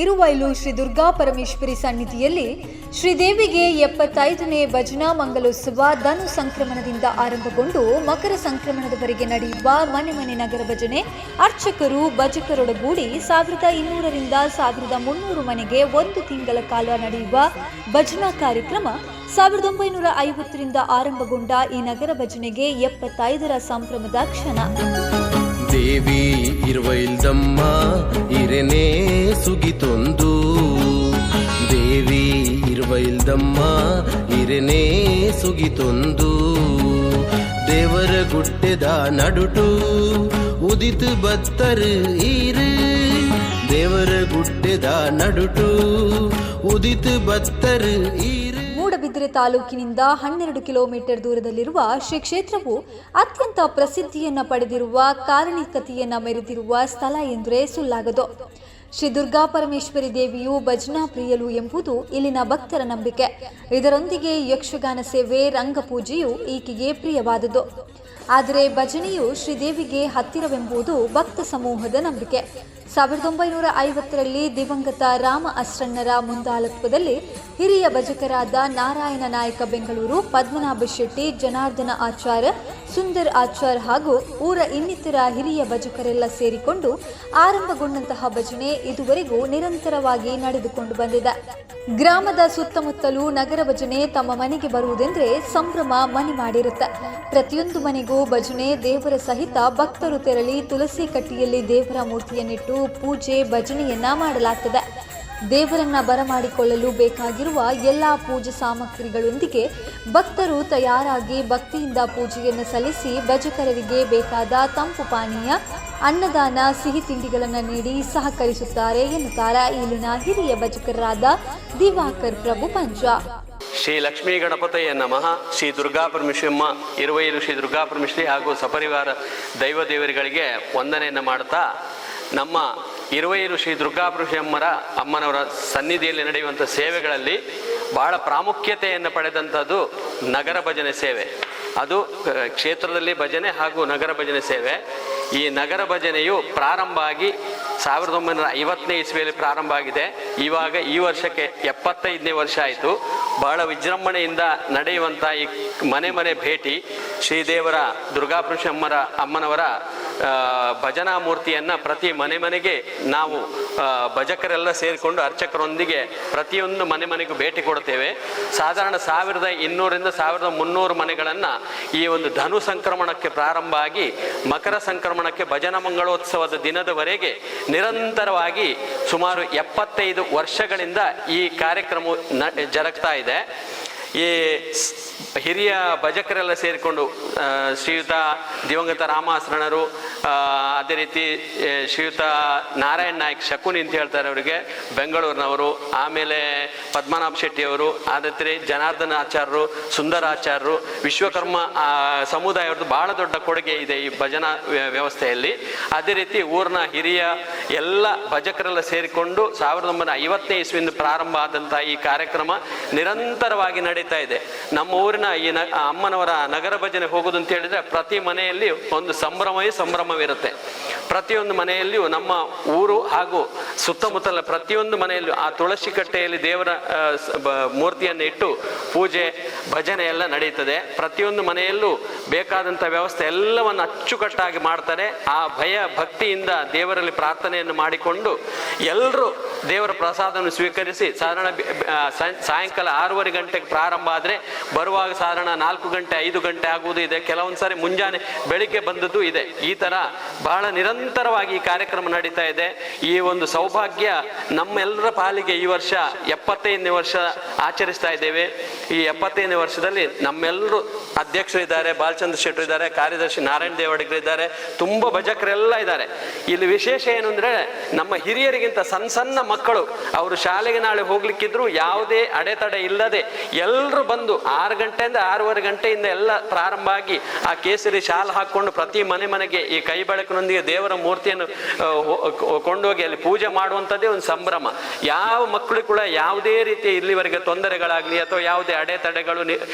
ಇರುವೈಲು ಶ್ರೀ ದುರ್ಗಾ ಪರಮೇಶ್ವರಿ ಸನ್ನಿಧಿಯಲ್ಲಿ ಶ್ರೀದೇವಿಗೆ 75ನೇ ಭಜನಾ ಮಂಗಲೋತ್ಸವ ಧನು ಸಂಕ್ರಮಣದಿಂದ ಆರಂಭಗೊಂಡು ಮಕರ ಸಂಕ್ರಮಣದವರೆಗೆ ನಡೆಯುವ ಮನೆ ಮನೆ ನಗರ ಭಜನೆ ಅರ್ಚಕರು ಭಜಕರೊಡಗೂಡಿ 1200ರಿಂದ 1300 ಮನೆಗೆ ಒಂದು ತಿಂಗಳ ಕಾಲ ನಡೆಯುವ ಭಜನಾ ಕಾರ್ಯಕ್ರಮ 1950ರಿಂದ ಆರಂಭಗೊಂಡ ಈ ನಗರ ಭಜನೆಗೆ 75ರ ಸಂಭ್ರಮದ ಕ್ಷಣ. ದೇವಿ ಇರುವೈಲ್ದಮ್ಮ ಇರೆನೇ ಸುಗಿತೊಂದು, ದೇವಿ ಇರುವೈಲ್ದಮ್ಮ ಇರೆನೇ ಸುಗಿತೊಂದು, ದೇವರ ಗುಡ್ಡೆದ ನಡುಟು ಉದಿತು ಬತ್ತರು ಈರು, ದೇವರ ಗುಡ್ಡೆದ ನಡುಟು ಉದಿತು ಬತ್ತರು ಈರು. ಮೂಡಬಿದಿರೆ ತಾಲೂಕಿನಿಂದ 12 ಕಿಲೋಮೀಟರ್ ದೂರದಲ್ಲಿರುವ ಶ್ರೀ ಕ್ಷೇತ್ರವು ಅತ್ಯಂತ ಪ್ರಸಿದ್ಧಿಯನ್ನು ಪಡೆದಿರುವ ಕಾರಣಿಕತೆಯನ್ನ ಮೆರೆದಿರುವ ಸ್ಥಳ ಎಂದರೆ ಸುಳ್ಳಾಗದು. ಶ್ರೀ ದುರ್ಗಾ ಪರಮೇಶ್ವರಿ ದೇವಿಯು ಭಜನಾ ಪ್ರಿಯಲು ಎಂಬುದು ಇಲ್ಲಿನ ಭಕ್ತರ ನಂಬಿಕೆ. ಇದರೊಂದಿಗೆ ಯಕ್ಷಗಾನ ಸೇವೆ, ರಂಗಪೂಜೆಯು ಈಕೆಗೆ ಪ್ರಿಯವಾದುದು. ಆದರೆ ಭಜನೆಯು ಶ್ರೀದೇವಿಗೆ ಹತ್ತಿರವೆಂಬುದು ಭಕ್ತ ಸಮೂಹದ ನಂಬಿಕೆ. 1950ರಲ್ಲಿ ದಿವಂಗತ ರಾಮ ಅಸ್ರಣ್ಣರ ಮುಂದಾಳತ್ವದಲ್ಲಿ ಹಿರಿಯ ಭಜಕರಾದ ನಾರಾಯಣ ನಾಯಕ ಬೆಂಗಳೂರು, ಪದ್ಮನಾಭ ಶೆಟ್ಟಿ, ಜನಾರ್ದನ ಆಚಾರ್, ಸುಂದರ್ ಆಚಾರ್ ಹಾಗೂ ಊರ ಇನ್ನಿತರ ಹಿರಿಯ ಭಜಕರೆಲ್ಲ ಸೇರಿಕೊಂಡು ಆರಂಭಗೊಂಡಂತಹ ಭಜನೆ ಇದುವರೆಗೂ ನಿರಂತರವಾಗಿ ನಡೆದುಕೊಂಡು ಬಂದಿದೆ. ಗ್ರಾಮದ ಸುತ್ತಮುತ್ತಲೂ ನಗರ ಭಜನೆ ತಮ್ಮ ಮನೆಗೆ ಬರುವುದೆಂದರೆ ಸಂಭ್ರಮ ಮನೆ ಮಾಡಿರುತ್ತೆ. ಪ್ರತಿಯೊಂದು ಮನೆಗೂ ಭಜನೆ ದೇವರ ಸಹಿತ ಭಕ್ತರು ತೆರಳಿ ತುಳಸಿ ಕಟ್ಟಿಯಲ್ಲಿ ದೇವರ ಮೂರ್ತಿಯನ್ನಿಟ್ಟು ಪೂಜೆ ಭಜನೆಯನ್ನ ಮಾಡಲಾಗ್ತದೆ. ದೇವರನ್ನ ಬರಮಾಡಿಕೊಳ್ಳಲು ಬೇಕಾಗಿರುವ ಎಲ್ಲ ಪೂಜಾ ಸಾಮಗ್ರಿಗಳೊಂದಿಗೆ ಭಕ್ತರು ತಯಾರಾಗಿ ಭಕ್ತಿಯಿಂದ ಪೂಜೆಯನ್ನು ಸಲ್ಲಿಸಿ ಭಜಕರರಿಗೆ ಬೇಕಾದ ತಂಪು ಪಾನೀಯ, ಅನ್ನದಾನ, ಸಿಹಿ ತಿಂಡಿಗಳನ್ನು ನೀಡಿ ಸಹಕರಿಸುತ್ತಾರೆ ಎನ್ನುತ್ತಾರೆ ಇಲ್ಲಿನ ಹಿರಿಯ ಭಜಕರಾದ ದಿವಾಕರ್ ಪ್ರಭು ಪಂಜ. ಶ್ರೀ ಲಕ್ಷ್ಮೀ ಗಣಪತಯ್ಯ ನಮಃ. ಶ್ರೀ ದುರ್ಗಾ ಪರಮೇಶ್ವರಮ್ಮ ಇರುವೈಲು ಶ್ರೀ ದುರ್ಗಾ ಪರಮೇಶ್ವರಿ ಹಾಗೂ ಸಪರಿವಾರ ದೈವ ದೇವರುಗಳಿಗೆ ವಂದನೆಯನ್ನು ಮಾಡುತ್ತಾ, ನಮ್ಮ ಇರುವೈಲು ಶ್ರೀ ದುರ್ಗಾ ಪರಮೇಶ್ವರಮ್ಮರ ಅಮ್ಮನವರ ಸನ್ನಿಧಿಯಲ್ಲಿ ನಡೆಯುವಂಥ ಸೇವೆಗಳಲ್ಲಿ ಬಹಳ ಪ್ರಾಮುಖ್ಯತೆಯನ್ನು ಪಡೆದಂಥದ್ದು ನಗರ ಭಜನೆ ಸೇವೆ. ಅದು ಕ್ಷೇತ್ರದಲ್ಲಿ ಭಜನೆ ಹಾಗೂ ನಗರ ಭಜನೆ ಸೇವೆ. ಈ ನಗರ ಭಜನೆಯು ಪ್ರಾರಂಭ ಆಗಿ 1950ನೇ ಇಸ್ವಿಯಲ್ಲಿ ಪ್ರಾರಂಭ ಆಗಿದೆ. ಇವಾಗ ಈ ವರ್ಷಕ್ಕೆ 75ನೇ ವರ್ಷ ಆಯಿತು. ಬಹಳ ವಿಜೃಂಭಣೆಯಿಂದ ನಡೆಯುವಂಥ ಈ ಮನೆ ಮನೆ ಭೇಟಿ ಶ್ರೀದೇವರ ದುರ್ಗಾ ಪರಮೇಶ್ವರಮ್ಮರ ಅಮ್ಮನವರ ಭಜನಾ ಮೂರ್ತಿಯನ್ನು ಪ್ರತಿ ಮನೆ ಮನೆಗೆ ನಾವು ಭಜಕರೆಲ್ಲ ಸೇರಿಕೊಂಡು ಅರ್ಚಕರೊಂದಿಗೆ ಪ್ರತಿಯೊಂದು ಮನೆ ಮನೆಗೂ ಭೇಟಿ ಕೊಡ್ತೇವೆ. ಸಾಧಾರಣ 1200ರಿಂದ 1300 ಮನೆಗಳನ್ನು ಈ ಒಂದು ಧನು ಸಂಕ್ರಮಣಕ್ಕೆ ಪ್ರಾರಂಭ ಆಗಿ ಮಕರ ಸಂಕ್ರಮಣಕ್ಕೆ ಭಜನಾ ಮಂಗಳೋತ್ಸವದ ದಿನದವರೆಗೆ ನಿರಂತರವಾಗಿ ಸುಮಾರು 75 ವರ್ಷಗಳಿಂದ ಈ ಕಾರ್ಯಕ್ರಮ ಜರುಗ್ತಾ ಇದೆ. ಈ ಹಿರಿಯ ಭಜಕರೆಲ್ಲ ಸೇರಿಕೊಂಡು ಶ್ರೀಯುತ ದಿವಂಗತ ರಾಮಾಸರಣರು, ಅದೇ ರೀತಿ ಶ್ರೀಯುತ ನಾರಾಯಣ ನಾಯ್ಕ್ ಶಕುನಿ ಅಂತ ಹೇಳ್ತಾರೆ ಅವರಿಗೆ, ಬೆಂಗಳೂರಿನವರು, ಆಮೇಲೆ ಪದ್ಮನಾಭ ಶೆಟ್ಟಿಯವರು, ಅದೇ ರೀತಿ ಜನಾರ್ದನ ಆಚಾರ್ಯರು, ಸುಂದರಾಚಾರ್ಯರು, ವಿಶ್ವಕರ್ಮ ಸಮುದಾಯವ್ರದ್ದು ಬಹಳ ದೊಡ್ಡ ಕೊಡುಗೆ ಇದೆ ಈ ಭಜನಾ ವ್ಯವಸ್ಥೆಯಲ್ಲಿ. ಅದೇ ರೀತಿ ಊರಿನ ಹಿರಿಯ ಎಲ್ಲ ಭಜಕರೆಲ್ಲ ಸೇರಿಕೊಂಡು 1950ನೇ ಇಸ್ವಿಯಿಂದ ಪ್ರಾರಂಭ ಆದಂಥ ಈ ಕಾರ್ಯಕ್ರಮ ನಿರಂತರವಾಗಿ ನಡೀತಾ ಇದೆ. ನಮ್ಮ ಊರಿನ ಈ ಅಮ್ಮನವರ ನಗರ ಭಜನೆ ಹೋಗುದು ಅಂತ ಹೇಳಿದ್ರೆ ಪ್ರತಿ ಮನೆಯಲ್ಲಿ ಒಂದು ಸಂಭ್ರಮವಿರುತ್ತೆ. ಪ್ರತಿಯೊಂದು ಮನೆಯಲ್ಲಿಯೂ ನಮ್ಮ ಊರು ಹಾಗೂ ಸುತ್ತಮುತ್ತಲ ಪ್ರತಿಯೊಂದು ಮನೆಯಲ್ಲೂ ಆ ತುಳಸಿ ಕಟ್ಟೆಯಲ್ಲಿ ದೇವರ ಮೂರ್ತಿಯನ್ನು ಇಟ್ಟು ಪೂಜೆ ಭಜನೆ ಎಲ್ಲ ನಡೀತದೆ. ಪ್ರತಿಯೊಂದು ಮನೆಯಲ್ಲೂ ಬೇಕಾದಂಥ ವ್ಯವಸ್ಥೆ ಎಲ್ಲವನ್ನು ಅಚ್ಚುಕಟ್ಟಾಗಿ ಮಾಡ್ತಾರೆ. ಆ ಭಯ ಭಕ್ತಿಯಿಂದ ದೇವರಲ್ಲಿ ಪ್ರಾರ್ಥನೆಯನ್ನು ಮಾಡಿಕೊಂಡು ಎಲ್ಲರೂ ದೇವರ ಪ್ರಸಾದವನ್ನು ಸ್ವೀಕರಿಸಿ ಸಾಧಾರಣ ಸಾಯಂಕಾಲ 6:30 ಗಂಟೆಗೆ ಪ್ರಾರಂಭ ಆದರೆ ಬರುವಾಗ ಸಾಧಾರಣ 4 ಗಂಟೆ 5 ಗಂಟೆ ಆಗುವುದು ಇದೆ. ಕೆಲವೊಂದು ಸಾರಿ ಮುಂಜಾನೆ ಬೆಳಿಗ್ಗೆ ಬಂದದ್ದು ಇದೆ. ಈ ಥರ ಬಹಳ ನಿರಂತರವಾಗಿ ಈ ಕಾರ್ಯಕ್ರಮ ನಡೀತಾ ಇದೆ. ಈ ಒಂದು ಸೌಭಾಗ್ಯ ನಮ್ಮೆಲ್ಲರ ಪಾಲಿಗೆ ಈ ವರ್ಷ 75ನೇ ವರ್ಷ ಆಚರಿಸ್ತಾ ಇದ್ದೇವೆ. ಈ 75ನೇ ವರ್ಷದಲ್ಲಿ ನಮ್ಮೆಲ್ಲರೂ ಅಧ್ಯಕ್ಷರು ಇದ್ದಾರೆ, ಬಾಲಚಂದ್ರ ಶೆಟ್ಟರು ಇದ್ದಾರೆ, ಕಾರ್ಯದರ್ಶಿ ನಾರಾಯಣ ದೇವಡಿಗರು ಇದ್ದಾರೆ, ತುಂಬ ಭಜಕರೆಲ್ಲ ಇದ್ದಾರೆ. ಇಲ್ಲಿ ವಿಶೇಷ ಏನು ಅಂದರೆ ನಮ್ಮ ಹಿರಿಯರಿಗಿಂತ ಸಣ್ಣ ಮಕ್ಕಳು ಅವರು ಶಾಲೆಗೆ ನಾಳೆ ಹೋಗ್ಲಿಕ್ಕಿದ್ರು ಯಾವುದೇ ಅಡೆತಡೆ ಇಲ್ಲದೆ ಎಲ್ಲರೂ ಬಂದು 6 ಗಂಟೆಯಿಂದ 6:30 ಗಂಟೆಯಿಂದ ಎಲ್ಲ ಪ್ರಾರಂಭ ಆಗಿ ಆ ಕೇಸರಿ ಶಾಲು ಹಾಕ್ಕೊಂಡು ಪ್ರತಿ ಮನೆಗೆ ಈ ಕೈ ಬೆಳಕಿನೊಂದಿಗೆ ದೇವರ ಮೂರ್ತಿಯನ್ನು ಕೊಂಡೋಗಿ ಅಲ್ಲಿ ಪೂಜೆ ಮಾಡುವಂಥದ್ದೇ ಒಂದು ಸಂಭ್ರಮ. ಯಾವ ಮಕ್ಕಳು ಕೂಡ ಯಾವುದೇ ರೀತಿ ಇಲ್ಲಿವರೆಗೆ ತೊಂದರೆಗಳಾಗಲಿ ಅಥವಾ ಯಾವುದೇ ಅಡೆತಡೆಗಳು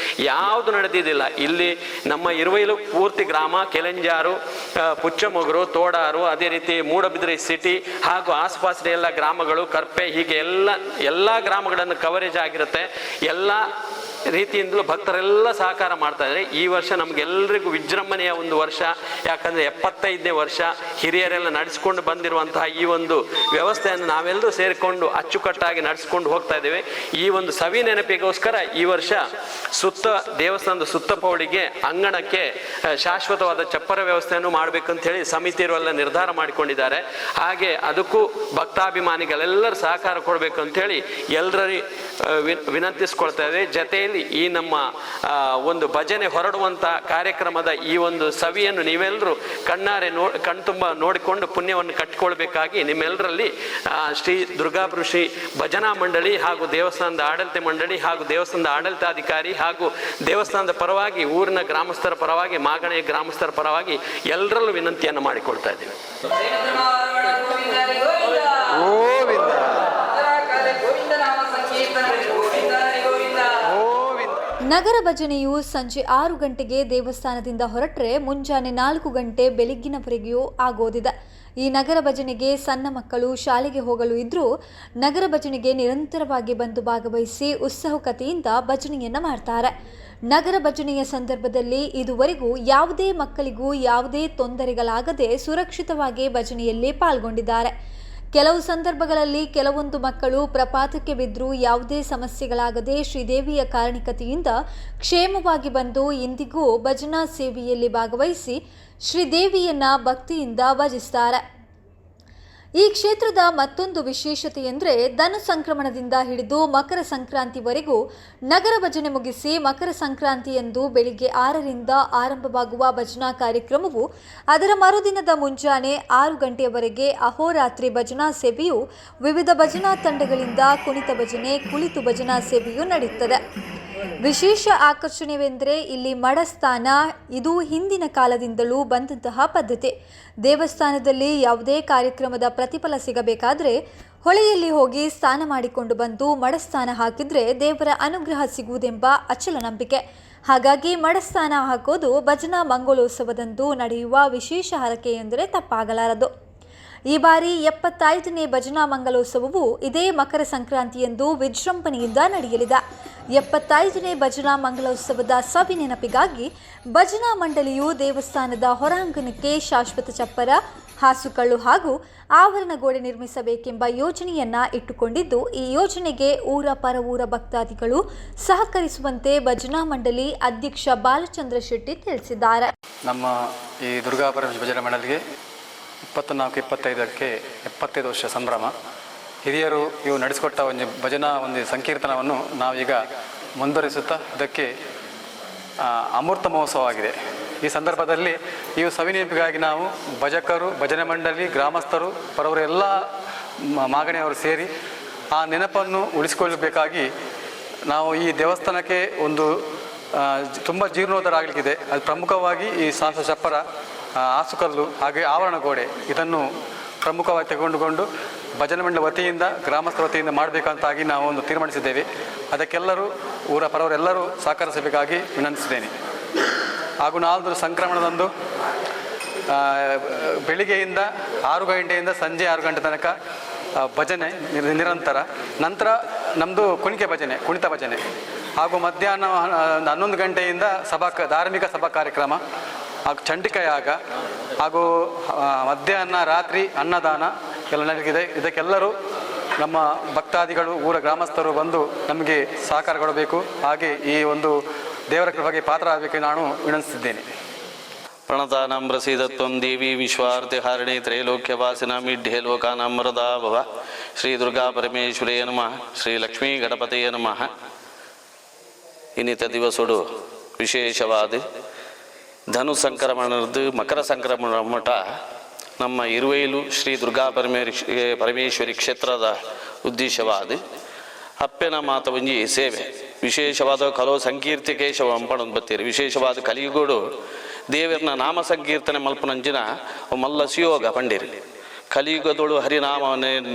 ಯಾವುದು ನಡೆದಿದ್ದಿಲ್ಲ. ಇಲ್ಲಿ ನಮ್ಮ ಇರುವೈಲು ಪೂರ್ತಿ ಗ್ರಾಮ, ಕೆಲೆಂಜಾರು, ಪುಚ್ಚಮೊಗರು, ತೋಡಾರು, ಅದೇ ರೀತಿ ಮೂಡಬಿದ್ರೆ ಸಿಟಿ ಹಾಗೂ ಆಸುಪಾಸಿನ ಎಲ್ಲ ಗ್ರಾಮಗಳು, ಕರ್ಪೆ, ಹೀಗೆ ಎಲ್ಲ ಗ್ರಾಮಗಳನ್ನು ಕವರೇಜ್ ಆಗಿರುತ್ತೆ. ಎಲ್ಲ ರೀತಿಯಿಂದಲೂ ಭಕ್ತರೆಲ್ಲ ಸಹಕಾರ ಮಾಡ್ತಾ ಇದ್ದಾರೆ. ಈ ವರ್ಷ ನಮಗೆಲ್ಲರಿಗೂ ವಿಜೃಂಭಣೆಯ ಒಂದು ವರ್ಷ. ಯಾಕಂದರೆ 75ನೇ ವರ್ಷ ಹಿರಿಯರೆಲ್ಲ ನಡೆಸ್ಕೊಂಡು ಬಂದಿರುವಂತಹ ಈ ಒಂದು ವ್ಯವಸ್ಥೆಯನ್ನು ನಾವೆಲ್ಲರೂ ಸೇರಿಕೊಂಡು ಅಚ್ಚುಕಟ್ಟಾಗಿ ನಡೆಸ್ಕೊಂಡು ಹೋಗ್ತಾ ಇದ್ದೇವೆ. ಈ ಒಂದು ಸವಿ ನೆನಪಿಗೋಸ್ಕರ ಈ ವರ್ಷ ದೇವಸ್ಥಾನದ ಸುತ್ತ ಪೌಳಿಗೆ ಅಂಗಣಕ್ಕೆ ಶಾಶ್ವತವಾದ ಚಪ್ಪರ ವ್ಯವಸ್ಥೆಯನ್ನು ಮಾಡಬೇಕಂತ ಹೇಳಿ ಸಮಿತಿಯರೆಲ್ಲ ನಿರ್ಧಾರ ಮಾಡಿಕೊಂಡಿದ್ದಾರೆ. ಹಾಗೆ ಅದಕ್ಕೂ ಭಕ್ತಾಭಿಮಾನಿಗಳೆಲ್ಲರೂ ಸಹಕಾರ ಕೊಡಬೇಕು ಅಂತೇಳಿ ಎಲ್ಲರಲ್ಲಿ ವಿನಂತಿಸ್ಕೊಳ್ತಾ ಇದ್ದೇವೆ. ಜೊತೆಯಲ್ಲಿ ಈ ನಮ್ಮ ಒಂದು ಭಜನೆ ಹೊರಡುವಂಥ ಕಾರ್ಯಕ್ರಮದ ಈ ಒಂದು ಸವಿಯನ್ನು ನೀವೆಲ್ಲರೂ ಕಣ್ತುಂಬ ನೋಡಿಕೊಂಡು ಪುಣ್ಯವನ್ನು ಕಟ್ಟಿಕೊಳ್ಬೇಕಾಗಿ ನಿಮ್ಮೆಲ್ಲರಲ್ಲಿ ಶ್ರೀ ದುರ್ಗಾಪುರ ಶ್ರೀ ಭಜನಾ ಮಂಡಳಿ ಹಾಗೂ ದೇವಸ್ಥಾನದ ಆಡಳಿತ ಮಂಡಳಿ ಹಾಗೂ ದೇವಸ್ಥಾನದ ಆಡಳಿತಾಧಿಕಾರಿ ಹಾಗೂ ದೇವಸ್ಥಾನದ ಪರವಾಗಿ ಊರಿನ ಗ್ರಾಮಸ್ಥರ ಪರವಾಗಿ ಮಾಗಣೆಯ ಗ್ರಾಮಸ್ಥರ ಪರವಾಗಿ ಎಲ್ಲರಲ್ಲೂ ವಿನಂತಿಯನ್ನು ಮಾಡಿಕೊಳ್ತಾ ಇದ್ದೀವಿ. ನಗರ ಭಜನೆಯು ಸಂಜೆ 6 ಗಂಟೆಗೆ ದೇವಸ್ಥಾನದಿಂದ ಹೊರಟ್ರೆ ಮುಂಜಾನೆ 4 ಗಂಟೆ ಬೆಳಗ್ಗಿನವರೆಗೂ ಆಗೋದಿದೆ. ಈ ನಗರ ಭಜನೆಗೆ ಸಣ್ಣ ಮಕ್ಕಳು ಶಾಲೆಗೆ ಹೋಗಲು ಇದ್ರೂ ನಗರ ಭಜನೆಗೆ ನಿರಂತರವಾಗಿ ಬಂದು ಭಾಗವಹಿಸಿ ಉತ್ಸುಕತೆಯಿಂದ ಭಜನೆಯನ್ನ ಮಾಡ್ತಾರೆ. ನಗರ ಭಜನೆಯ ಸಂದರ್ಭದಲ್ಲಿ ಇದುವರೆಗೂ ಯಾವುದೇ ಮಕ್ಕಳಿಗೂ ಯಾವುದೇ ತೊಂದರೆಗಳಾಗದೆ ಸುರಕ್ಷಿತವಾಗಿ ಭಜನೆಯಲ್ಲಿ ಪಾಲ್ಗೊಂಡಿದ್ದಾರೆ. ಕೆಲವು ಸಂದರ್ಭಗಳಲ್ಲಿ ಕೆಲವೊಂದು ಮಕ್ಕಳು ಪ್ರಪಾತಕ್ಕೆ ಬಿದ್ದರೂ ಯಾವುದೇ ಸಮಸ್ಯೆಗಳಾಗದೆ ಶ್ರೀದೇವಿಯ ಕಾರಣಿಕತೆಯಿಂದ ಕ್ಷೇಮವಾಗಿ ಬಂದು ಇಂದಿಗೂ ಭಜನಾ ಸೇವೆಯಲ್ಲಿ ಭಾಗವಹಿಸಿ ಶ್ರೀದೇವಿಯನ್ನ ಭಕ್ತಿಯಿಂದ ಭಜಿಸ್ತಾರೆ. ಈ ಕ್ಷೇತ್ರದ ಮತ್ತೊಂದು ವಿಶೇಷತೆ ಎಂದರೆ ಧನು ಸಂಕ್ರಮಣದಿಂದ ಹಿಡಿದು ಮಕರ ಸಂಕ್ರಾಂತಿವರೆಗೂ ನಗರ ಭಜನೆ ಮುಗಿಸಿ ಮಕರ ಸಂಕ್ರಾಂತಿಯಂದು ಬೆಳಿಗ್ಗೆ 6ರಿಂದ ಆರಂಭವಾಗುವ ಭಜನಾ ಕಾರ್ಯಕ್ರಮವು ಅದರ ಮರುದಿನದ ಮುಂಜಾನೆ 6 ಗಂಟೆಯವರೆಗೆ ಅಹೋರಾತ್ರಿ ಭಜನಾ ಸೇವೆಯು ವಿವಿಧ ಭಜನಾ ತಂಡಗಳಿಂದ ಕುಣಿತ ಭಜನೆ, ಕುಳಿತು ಭಜನಾ ಸೇವೆಯು ನಡೆಯುತ್ತದೆ. ವಿಶೇಷ ಆಕರ್ಷಣೆವೆಂದರೆ ಇಲ್ಲಿ ಮಡಸ್ಥಾನ. ಇದು ಹಿಂದಿನ ಕಾಲದಿಂದಲೂ ಬಂದಂತಹ ಪದ್ಧತಿ. ದೇವಸ್ಥಾನದಲ್ಲಿ ಯಾವುದೇ ಕಾರ್ಯಕ್ರಮದ ಪ್ರತಿಫಲ ಸಿಗಬೇಕಾದ್ರೆ ಹೊಳೆಯಲ್ಲಿ ಹೋಗಿ ಸ್ನಾನ ಮಾಡಿಕೊಂಡು ಬಂದು ಮಡಸ್ಥಾನ ಹಾಕಿದ್ರೆ ದೇವರ ಅನುಗ್ರಹ ಸಿಗುವುದೆಂಬ ಅಚಲ ನಂಬಿಕೆ. ಹಾಗಾಗಿ ಮಡಸ್ಥಾನ ಹಾಕೋದು ಭಜನಾ ಮಂಗಳೋತ್ಸವದಂದು ನಡೆಯುವ ವಿಶೇಷ ಹರಕೆ ಎಂದರೆ ತಪ್ಪಾಗಲಾರದು. ಈ ಬಾರಿ 75ನೇ ಭಜನಾ ಮಂಗಲೋತ್ಸವವು ಇದೇ ಮಕರ ಸಂಕ್ರಾಂತಿಯಂದು ವಿಜೃಂಭಣೆಯಿಂದ ನಡೆಯಲಿದೆ. 75ನೇ ಭಜನಾ ಮಂಗಲೋತ್ಸವದ ಸವಿ ನೆನಪಿಗಾಗಿ ಭಜನಾ ಮಂಡಳಿಯು ದೇವಸ್ಥಾನದ ಹೊರಾಂಗಣಕ್ಕೆ ಶಾಶ್ವತ ಚಪ್ಪರ, ಹಾಸುಕಲ್ಲು ಹಾಗೂ ಆವರಣ ಗೋಡೆ ನಿರ್ಮಿಸಬೇಕೆಂಬ ಯೋಜನೆಯನ್ನ ಇಟ್ಟುಕೊಂಡಿದ್ದು, ಈ ಯೋಜನೆಗೆ ಊರ ಪರವೂರ ಭಕ್ತಾದಿಗಳು ಸಹಕರಿಸುವಂತೆ ಭಜನಾ ಮಂಡಳಿ ಅಧ್ಯಕ್ಷ ಬಾಲಚಂದ್ರ ಶೆಟ್ಟಿ ತಿಳಿಸಿದ್ದಾರೆ. ನಮ್ಮ ಈ ದುರ್ಗಾಪುರ ಭಜನಾ ಮಂಡಳಿಗೆ 24-25ಕ್ಕೆ 75 ವರ್ಷ ಸಂಭ್ರಮ. ಹಿರಿಯರು ಇವು ನಡೆಸಿಕೊಟ್ಟ ಒಂದು ಭಜನಾ ಒಂದು ಸಂಕೀರ್ತನವನ್ನು ನಾವೀಗ ಮುಂದುವರಿಸುತ್ತಾ ಇದಕ್ಕೆ ಅಮೃತ ಮಹೋತ್ಸವವಾಗಿದೆ. ಈ ಸಂದರ್ಭದಲ್ಲಿ ಈ ಸವಿನೆನಪಿಗಾಗಿ ನಾವು ಭಜಕರು, ಭಜನೆ ಮಂಡಳಿ, ಗ್ರಾಮಸ್ಥರು, ಪರವರು ಎಲ್ಲ ಮಾಗಣಿಯವರು ಸೇರಿ ಆ ನೆನಪನ್ನು ಉಳಿಸಿಕೊಳ್ಳಬೇಕಾಗಿ ನಾವು ಈ ದೇವಸ್ಥಾನಕ್ಕೆ ಒಂದು ತುಂಬ ಜೀರ್ಣೋದ್ಧಾರ ಆಗಲಿಕ್ಕಿದೆ. ಅದು ಪ್ರಮುಖವಾಗಿ ಈ ಶಾಶ್ವತ ಚಪ್ಪರ, ಹಾಸುಕಲ್ಲು ಹಾಗೆ ಆವರಣ ಗೋಡೆ ಇದನ್ನು ಪ್ರಮುಖವಾಗಿ ತೆಗೆದುಕೊಂಡು ಭಜನೆ ಮಂಡಳಿ ವತಿಯಿಂದ, ಗ್ರಾಮಸ್ಥರ ವತಿಯಿಂದ ಮಾಡಬೇಕಂತಾಗಿ ನಾವು ಒಂದು ತೀರ್ಮಾನಿಸಿದ್ದೇವೆ. ಅದಕ್ಕೆಲ್ಲರೂ ಊರ ಪರವರೆಲ್ಲರೂ ಸಹಕರಿಸಬೇಕಾಗಿ ವಿನಂತಿಸಿದ್ದೇನೆ. ಹಾಗೂ ನಾಲ್ಕು ಸಂಕ್ರಮಣದಂದು ಬೆಳಿಗ್ಗೆಯಿಂದ 6 ಗಂಟೆಯಿಂದ ಸಂಜೆ 6 ಗಂಟೆ ತನಕ ಭಜನೆ ನಿರಂತರ. ನಂತರ ನಮ್ಮದು ಕುಣಿತ ಭಜನೆ ಹಾಗೂ ಮಧ್ಯಾಹ್ನ 11 ಗಂಟೆಯಿಂದ ಧಾರ್ಮಿಕ ಸಭಾ ಕಾರ್ಯಕ್ರಮ ಹಾಗೂ ಚಂಡಿಕಾಯಾಗ ಹಾಗೂ ಮಧ್ಯಾಹ್ನ ರಾತ್ರಿ ಅನ್ನದಾನ ಎಲ್ಲ ನಡೆದಿದೆ. ಇದಕ್ಕೆಲ್ಲರೂ ನಮ್ಮ ಭಕ್ತಾದಿಗಳು, ಊರ ಗ್ರಾಮಸ್ಥರು ಬಂದು ನಮಗೆ ಸಹಕಾರ ಕೊಡಬೇಕು. ಹಾಗೆ ಈ ಒಂದು ದೇವರ ಕೃಪೆಗೆ ಪಾತ್ರ ಆಗಬೇಕು ನಾನು ವಿನಂತಿಸಿದ್ದೇನೆ. ಪ್ರಣತಾನಾಂ ಪ್ರಸೀದತ್ವಂ ದೇವಿ ವಿಶ್ವಾರ್ತಿಹಾರಿಣಿ ತ್ರೈಲೋಕ್ಯವಾಸಿನಾಮಿಢ್ಯೇ ಲೋಕಾನಾಂ ವರದಾ ಭವ. ಶ್ರೀ ದುರ್ಗಾ ಪರಮೇಶ್ವರೇ ನಮಃ. ಶ್ರೀ ಲಕ್ಷ್ಮೀ ಗಣಪತಿಯೇ ನಮಃ. ಇನ್ನಿತ ದಿವಸಡು ವಿಶೇಷವಾದ ಧನು ಸಂಕ್ರಮಣದ್ದು ಮಕರ ಸಂಕ್ರಮಣ ಮಠ ನಮ್ಮ ಇರುವೈಲು ಶ್ರೀ ದುರ್ಗಾ ಪರಮೇಶ್ವರಿ ಕ್ಷೇತ್ರದ ಉದ್ದೇಶವಾದ ಅಪ್ಪೆನ ಮಾತ ಒಂಜಿ ಸೇವೆ ವಿಶೇಷವಾದ ಕಲೋ ಸಂಕೀರ್ತಿ ಕೇಶವ ಅಂಪಣಂದು ಬತ್ತೀರಿ. ವಿಶೇಷವಾದ ಕಲಿಯುಗೋಡು ದೇವರನ್ನ ನಾಮ ಸಂಕೀರ್ತನೆ ಮಲ್ಪನಂಜಿನ ಮಲ್ಲ ಸುಯೋಗ ಪಂಡಿರಿ. ಕಲಿಯುಗದೊಳು ಹರಿನಾಮ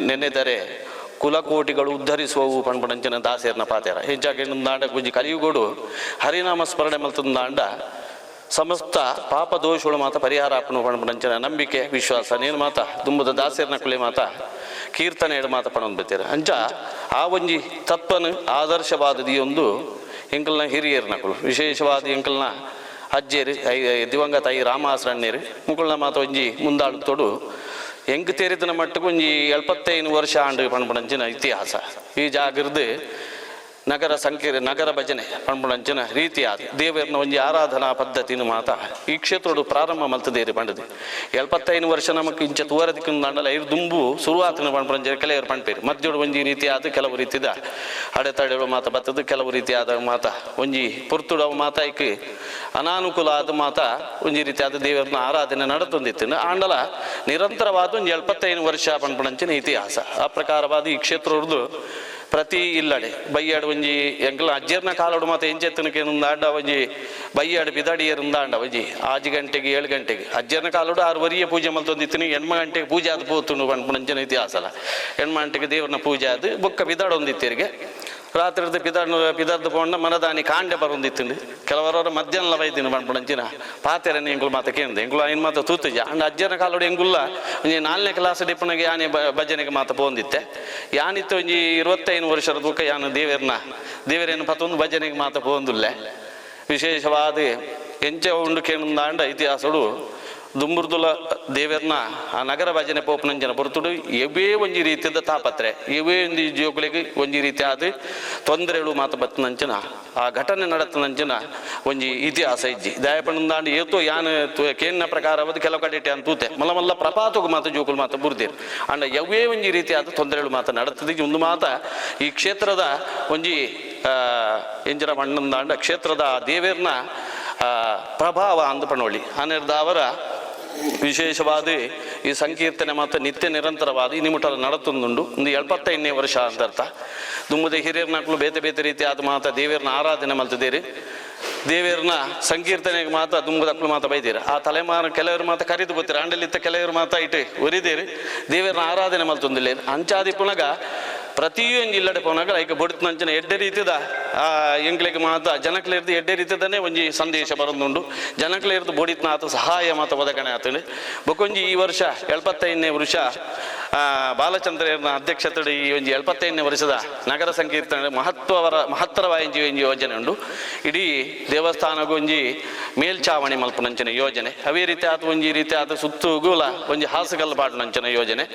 ನೆನೆದರೆ ಕುಲಕೋಟಿಗಳು ಉದ್ಧರಿಸುವವು ಪಂಪಣಂಚಿನ ದಾಸೇರ್ನ ಪಾತೆರ ಹೆಚ್ಚಾಗಿ ದಾಂಡ ಗುಂಜಿ ಕಲಿಯುಗೋಡು ಹರಿನಾಮ ಸ್ಮರಣೆ ಮಲ್ತಂದಾಂಡ ಸಮಸ್ತ ಪಾಪ ದೋಷಗಳು ಮಾತ ಪರಿಹಾರ ಆಪನು ಪಣಪಣಂಚಿನ ನಂಬಿಕೆ ವಿಶ್ವಾಸ ನೀನು ಮಾತ ದುಂಬದ ದಾಸೇರ್ನ ಕುಳಿ ಮಾತ ಕೀರ್ತನೆ ಮಾತ ಪಣಂದು ಬತ್ತೀರ. ಅಂಚ ಆ ಒಂಜಿ ತತ್ವನ ಆದರ್ಶವಾದದಿ ಒಂದು ಎಂಕಲ್ನ ಹಿರಿಯರ್ನಕುಲು ವಿಶೇಷವಾದ ಎಂಕಲ್ನ ಅಜ್ಜೇರಿ ದಿವಂಗತ ಐ ರಾಮಾಸರಣ್ಣೇರಿ ಮುಕುಳ್ನ ಮಾತ ಒಂಜಿ ಮುಂದಾಳು ತೊಡು ಎಂಕ್ ತೇರಿದನ ಮಟ್ಟಕ್ಕೆ ಒಂಜಿ 75 ವರ್ಷ ಆಂಡು ಪಣಪಣಂಚಿನ ಇತಿಹಾಸ ಈ ಜಾಗರ್ದು ನಗರ ಭಜನೆ ಪಣಪಣಂಚಿನ ರೀತಿ ಆದ ದೇವರನ್ನ ಒಂಜಿ ಆರಾಧನಾ ಪದ್ಧತಿನ ಮಾತ ಈ ಕ್ಷೇತ್ರೋಡು ಪ್ರಾರಂಭ ಮಲ್ತದೇರಿ ಪಂಡದು 75 ವರ್ಷ ನಮಕ್ ಇಂಚ ತೂರದಿಕ್ಕ ದಾಂಡಲ ಐದು ದುಂಬು ಶುರುವಾತಿನ ಪಣಪಣಂಚಿನ ಕೆಲವರು ಪಂಪೇರಿ ಮಧ್ಯೋಡು ಒಂಜಿ ರೀತಿ ಆದ ಕೆಲವು ರೀತಿದ ಅಡೆತಡೆಗಳು ಮಾತ ಬತ್ತದು ಕೆಲವು ರೀತಿ ಆದ ಮಾತ ಒಂಜಿ ಪುರ್ತುಡವ ಮಾತ ಐಕ್ ಅನಾನುಕೂಲ ಆದ ಮಾತ ಒಂಜಿ ರೀತಿ ಆದ ದೇವರನ್ನ ಆರಾಧನೆ ನಡೆತೊಂದಿತ್ತು ಆಂಡಲ ನಿರಂತರವಾದ ಒಂಜಿ 75 ವರ್ಷ ಪಣಪಣಂಚಿನ ಇತಿಹಾಸ ಆ ಪ್ರಕಾರವಾದ ಈ ಕ್ಷೇತ್ರದ್ದು ಪ್ರತಿ ಇಲ್ಲಡೆ ಬಯ್ಯಾಡು ಒಂಜಿ ಎಂಕಲ ಅಜ್ಜರ್ನ ಕಾಲೋಡು ಮಾತ ಎಂಚೆತ್ತನಕ್ಕೆ ಆಂಡ ಒಂಜಿ ಬಯ್ಯಾಡು ಬಿದಾಡಿಯರಿಂದಾಂಡ ಒಂಜಿ 6 ಗಂಟೆಗೆ 7 ಗಂಟೆಗೆ ಅಜ್ಜರ್ನ ಕಾಲೋಡು 6 ವರಿಯ ಪೂಜೆ ಮಲ್ತೊಂದಿತ್ತೀನಿ 8 ಗಂಟೆಗೆ ಪೂಜೆ ಆದ ಪೋತುಂಡು ಪಂಪಣಂಚಿನ ಇತಿಹಾಸ ಅಲ್ಲ 8 ಗಂಟೆಗೆ ದೇವ್ರನ್ನ ಪೂಜೆ ಆದ ಬೊಕ್ಕ ಬಿದಾಡೊಂದಿತ್ತೀರಿಗೆ ರಾತ್ರಿ ಪಿದಾರ್ದು ಪೋಂಡ ಮನದಾನಿ ಕಾಂಡೆ ಬರೊಂದಿತ್ತು ಕೆಲವರವರ ಮಧ್ಯಾಹ್ನ ವೈದ್ಯನ ಪಂಪಣಂಚಿನ ಪಾತೆರನ್ನ ಎಂಗುಲು ಮಾತ ಕೇಂದ್ರ ಎಂಗುಲು ಆಯ್ನ ಮಾತ ತೂತುಜ ಅಂಡ್ ಅಜ್ಜನ ಕಾಲೋಡು ಎಂಗುಲ್ಲ ಒಂಜಿ 4ನೇ ಕ್ಲಾಸ್ ಡಿಪ್ಪನಿಗೆ ಯಾನೆ ಭಜನೆಗೆ ಮಾತ ಪೋಂದಿತ್ತೆ ಯಾನಿತ್ತು ಒಂಜಿ 25 ವರ್ಷದ ಬುಕ್ಕ ಯಾನು ದೇವರೇನು ಪತ್ತೊಂದು ಭಜನೆಗೆ ಮಾತ ಪೋಂದುಲ್ಲೆ ವಿಶೇಷವಾದ ಎಂಚ ಉಂಡು ಕೇಂದ್ರ ಇತಿಹಾಸಡು ದುಂಬುರ್ದುಲ ದೇವರನ್ನ ಆ ನಗರ ಭಜನೆ ಪೋಪನಂಜನ ಪೊರ್ತುಡು ಎವೇ ಒಂಜಿ ರೀತಿಯ ತಾಪತ್ರೆ ಎವೇ ಒಂದು ಜೋಗುಲಿಗೆ ಒಂಜಿ ರೀತಿ ಆದ ತೊಂದರೆಗಳು ಮಾತ ಬತ್ತನಂಚನ ಆ ಘಟನೆ ನಡತನಂಚನ ಒಂಜಿ ಇತಿಹಾಸ ಇಜ್ಜಿ ದಯಪಣಂದಾಂಡು ಏತೋ ಯಾನು ಕೇನ್ನ ಪ್ರಕಾರವಾದ ಕೆಲವು ಕಡೆ ಅಂತ ತೂತೆ ಮಲ್ಲ ಪ್ರಪಾತಗೂ ಮಾತ ಜೋಕುಲು ಮಾತ ಬುರ್ದಿರು ಅಂಡ ಎವೇ ಒಂಜಿ ರೀತಿ ಆದ ತೊಂದರೆಗಳು ಮಾತ ನಡತದ ಒಂದು ಮಾತ ಈ ಕ್ಷೇತ್ರದ ಒಂಜಿ ಎಂಜರ ಮಣ್ಣಂದಾಂಡ ಕ್ಷೇತ್ರದ ದೇವರನ್ನ ಪ್ರಭಾವ ಅಂದು ಪಣೋಳಿ ಅನ್ನಿರ್ದವರ ವಿಶೇಷವಾದ ಈ ಸಂಕೀರ್ತನೆ ಮತ್ತು ನಿತ್ಯ ನಿರಂತರವಾದ ಈ ನಿಮಿಟ ನಡತೊಂದುಂಡು ಒಂದು 75ನೇ ವರ್ಷ ಅಂತರ್ಥ ದುಂಬುದ ಹಿರಿಯರ್ನಕ್ಳು ಬೇತೆ ರೀತಿ ಆದ ಮಾತ ದೇವರನ್ನ ಆರಾಧನೆ ಮಲ್ತಿದ್ದೀರಿ ದೇವರನ್ನ ಸಂಕೀರ್ತನೆಗೆ ಮಾತ ದುಂಬದಕ್ಳು ಮಾತ ಬೈದೀರ ಆ ತಲೆಮಾರು ಕೆಲವರು ಮಾತ ಕರೀದು ಗೊತ್ತೀರ ಅಂಡಲಿತ್ತ ಕೆಲವರು ಮಾತ ಇಟ್ಟು ಒರಿದೇರಿ ದೇವರನ್ನ ಆರಾಧನೆ ಮಲ್ತೊಂದಿಲ್ಲ ಅಂಚಾದಿ ಪುನಗ ಪ್ರತಿಯೊಂದು ಇಲ್ಲಡೆ ಪೋನಾಗ ಲೈಕ್ ಬೊಡಿತ ನಂಚಿನ ಎಡ್ಡೆ ರೀತಿದ ಆ ಎಂಗ್ಲಿಗೆ ಮಾತ ಜನಕ್ಲಿರ್ದು ಎಡ್ಡೆ ರೀತಿದನೇ ಒಂಜಿ ಸಂದೇಶ ಬರೋದುಂಡು ಜನಕ್ಲಿರ್ದು ಬೊಡಿತ್ನ ಆತ ಸಹಾಯ ಮಾತ ಒದಗಣೆ ಆತಂಡು ಬೊಕೊಂಜಿ ಈ ವರ್ಷ 75ನೇ ವರ್ಷ ಬಾಲಚಂದ್ರನ ಅಧ್ಯಕ್ಷತೆಯ ಈ ಒಂಜಿ 75ನೇ ವರ್ಷದ ನಗರ ಸಂಕೀರ್ತನೆ ಮಹತ್ತರವಾದ ಯೋಜನೆ ಉಂಡು ಇಡೀ ದೇವಸ್ಥಾನಗೂ ಒಂಜಿ ಮೇಲ್ಚಾವಣಿ ಮಲ್ಪನಂಚಿನ ಯೋಜನೆ ಅವೇ ರೀತಿ ಆದ ಒಂಜಿ ರೀತಿ ಆದ ಸುತ್ತೂಗುಲ ಒಂಜಿ ಹಾಸುಗಲ್ಲು ಪಾಟನಂಚಿನ ಯೋಜನೆ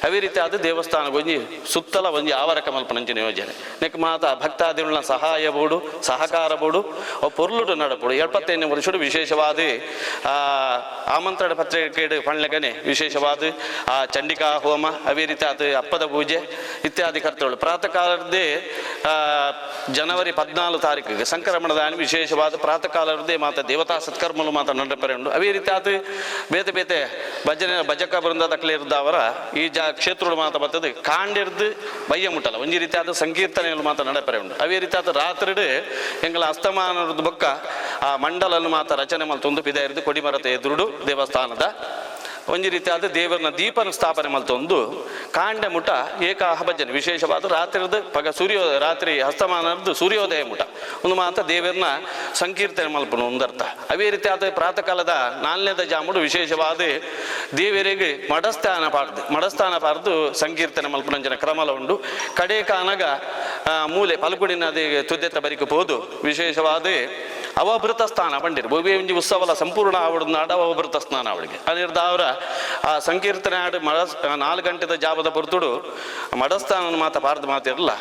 ಅವೇ ರೀತಿ ಆದ ದೇವಸ್ಥಾನಗೂ ಒಂಜಿ ಸುತ್ತಲ ಒಂಜಿ ಆವರಕ ಮಲ್ಪನಂಚಿನ ಯೋಜನೆ ನೆಕ್ ಮಾತ ಭಕ್ತಾದಿಗಳ ಸಹಾಯ ಬೋಡು ಸಹಕಾರ ಬೋಡು ಪೊರ್ಲುಡು ನಡಪೋಡು 75ನೇ ವರ್ಷಡು ವಿಶೇಷವಾದ ಆಮಂತ್ರಣ ಪತ್ರಿಕೆ ಪಣ್ಲೆಗನೆ ವಿಶೇಷವಾದ ಆ ಚಂಡಿಕಾ ಹೋಮ ಅವೇ ರೀತಿ ಆದ ಅಪ್ಪದ ಪೂಜೆ ಇತ್ಯಾದಿ ಕರ್ತವ್ಯ ಪ್ರಾತಃ ಕಾಲದ್ದೇ ಜನವರಿ 14 ತಾರೀಕಿಗೆ ಸಂಕ್ರಮಣದಾನಿ ವಿಶೇಷವಾದ ಪ್ರಾತಃ ಕಾಲದ್ದೇ ಮಾತ ದೇವತಾ ಸತ್ಕರ್ಮಲು ಮಾತ ನಡಪರೆಂಡು ಅವೇ ರೀತಿ ಆದ ಬೇತೆ ಭಜಕ ಬೃಂದದಕ್ಲೆ ಇರ್ದವರ ಈ ಕ್ಷೇತ್ರ ಮಾತ ಬರ್ತದೆ ಕಾಂಡಿರ್ದು ಬಯ್ಯ ಮುಟ್ಟಲ್ಲ ಒಂಜಿ ರೀತಿ ಆದ ಸಂಕೀರ್ತನೆಗಳು ಮಾತ ನಡಪರೆ ಉಂಟು ಅವೇ ರೀತಿ ಆದ ರಾತ್ರಿಡು ಎಂಗಳ ಅಸ್ತಮಾನದ ಬೊಕ್ಕ ಆ ಮಂಡಲನ್ನು ಮಾತ ರಚನೆ ಮಲ್ತೊಂದು ಪಿದಾಯಿರ್ದು ಕೊಡಿಮರತೆ ಎದುರುಡು ದೇವಸ್ಥಾನದ ಒಂಜಿ ರೀತಿ ಆದ ದೇವರನ್ನ ದೀಪನ ಸ್ಥಾಪನೆ ಮಲ್ತೊಂದು ಕಾಂಡೆ ಮುಟ ಏಕಾಹ ಭಜನೆ ವಿಶೇಷವಾದ ರಾತ್ರಿದ ರಾತ್ರಿ ಹಸ್ತಮಾನದ್ದು ಸೂರ್ಯೋದಯ ಮುಟ ಒಂದು ಮಾತ ದೇವರನ್ನ ಸಂಕೀರ್ತನೆ ಮಲ್ಪನು ಒಂದರ್ಥ ಅವೇ ರೀತಿ ಆದ ಪ್ರಾತಃ ಕಾಲದ 4ನೇದ ಜಾಮುಡು ವಿಶೇಷವಾದ ದೇವರಿಗೆ ಮಡಸ್ಥಾನ ಪಾರ್ದು ಸಂಕೀರ್ತನೆ ಮಲ್ಪನಂಜನ ಕ್ರಮಲ ಉಂಡು ಕಡೆ ಕಾನಗ ಮೂಲೆ ಪಲ್ಗುಡಿನ ತುದ್ದೆತ್ತ ಬರಿಕೆ ಹೋದು ವಿಶೇಷವಾದ ಅವಭೃತ ಸ್ಥಾನ ಬಂದಿರು ಭವ್ಯ ಒಂಜಿ ಉತ್ಸವಲ ಸಂಪೂರ್ಣ ಆವಡು ನಾಡ ಅವಭೃತ ಸ್ನಾನ ಅವಳಿಗೆ ಅದಿರ್ದ ಅವರ ಆ ಸಂಕೀರ್ತನೆ ಆಡು 4 ಗಂಟೆದ ಜಾಬದ ಪೊರ್ತುಡು ಮಡಸ್ಥಾನ ಮಾತ ಪಾರ್ದು ಮಾತಿರಲ್ಲ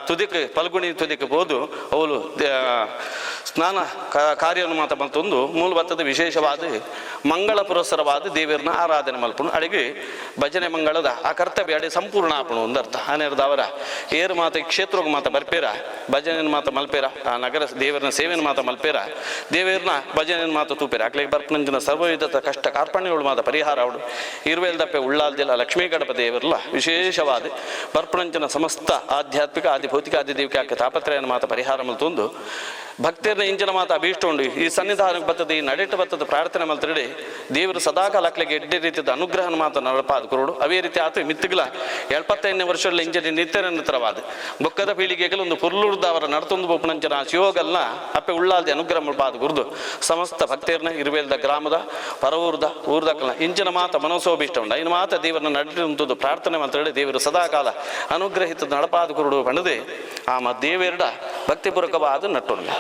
ತುದಿಕ್ ಪಲ್ಗುಣಿ ತುದಿಕ್ ಹೋದು ಅವಳು ಸ್ನಾನ ಕಾರ್ಯವನ್ನು ಮಾತ ಬಂತೊಂದು ಮೂಲ ಬತ್ತದ ವಿಶೇಷವಾದ ಮಂಗಳ ಪುರಸ್ಸರವಾದ ದೇವರನ್ನ ಆರಾಧನೆ ಮಲ್ಪುಣು ಅಡಿಗೆ ಭಜನೆ ಮಂಗಳದ ಆ ಕರ್ತವ್ಯ ಅಡಿ ಸಂಪೂರ್ಣ ಆಪಣು ಒಂದರ್ಥ ಅನಿರ್ದ ಅವರ ಏರು ಮಾತ ಕ್ಷೇತ್ರಕ್ಕೆ ಮಾತ ಬರ್ಪೇರ ಭಜನೆ ಮಾತ ಮಲ್ಪೇರ ಆ ನಗರ ದೇವರನ್ನ ಸೇವೆಯನ್ನು ಮಾತ ಮಲ್ಪೇರ ದೇವೇರ್ನ ಭಜನೆ ಮಾತು ತೂಪೇರ ಆಗ್ಲಿಗೆ ಬರ್ಪನಂಚಿನ ಸರ್ವವಿಧದ ಕಷ್ಟ ಕಾರ್ಪಣ್ಯಗಳು ಮಾತ ಪರಿಹಾರ ಅವಡು ಇರುವೆಲ್ದಪ್ಪೆ ಉಳ್ಳಾಲ್ದಿಲ್ಲ ಲಕ್ಷ್ಮೀ ಗಣಪತಿ ದೇವರಲ್ಲ ವಿಶೇಷವಾದ ಬರ್ಪಣಂಚಿನ ಸಮಸ್ತ ಆಧ್ಯಾತ್ಮಿಕ ಆದಿ ಭೌತಿಕ ಆದಿ ದೇವಿಕೆ ತಾಪತ್ರಯನ ಮಾತ ಪರಿಹಾರ ಮಲ್ತೊಂದು ಭಕ್ತರನ್ನ ಇಂಚಿನ ಮಾತ ಅಭೀಷ್ಟ ಉಂಡು ಈ ಸನ್ನಿಧಾನಕ್ಕೆ ಬರ್ತದೆ ಈ ನಡೆಟ್ಟು ಬರ್ತದೆ ಪ್ರಾರ್ಥನೆ ಮಲ್ತಡಿ ದೇವರು ಸದಾಕಾಲ ಅಕ್ಲಿಗೆ ಎಡ್ಡೆ ರೀತಿಯ ಅನುಗ್ರಹನ ಮಾತ ನಡಪಾದ ಕುರುಡು ಅವೇ ರೀತಿ ಆತ ಮಿತ್ತುಗಳ 75ನೇ ವರ್ಷದಲ್ಲಿ ಇಂಜಿನ ನಿತ್ಯನಿರತರವಾದ ಬೊಕ್ಕದ ಪೀಳಿಗೆಗಳು ಒಂದು ಪುರ್ಲುರ್ದ ಅವರ ನಡತೊಂದು ಬೋಪಣಂಚನ ಶಿವೋಗಲ್ನ ಅಪ್ಪೆ ಉಳ್ಳಾಲ್ದೆ ಅನುಗ್ರಹ ಮಲ್ಪಾದ ಗುರುದು ಸಮಸ್ತ ಭಕ್ತರನ್ನ ಇರುವೆಲ್ದ ಗ್ರಾಮದ ಊರ್ದಕ್ಕಲ್ಲ ಇಂಚಿನ ಮಾತ ಮನೋಸೋಭಿಷ್ಟ ಉಂಡು ಐನ ಮಾತ ದೇವರನ್ನ ನಡೆದು ಪ್ರಾರ್ಥನೆ ಮಾತಾಡಿ ದೇವರು ಸದಾಕಾಲ ಅನುಗ್ರಹಿತ ನಡಪಾದ ಕುರುಡು ಪಣದೆ ಆಮ ದೇವೇರಡ ಭಕ್ತಿಪೂರ್ವಕವಾದ ನಟ್ಟೊಂದು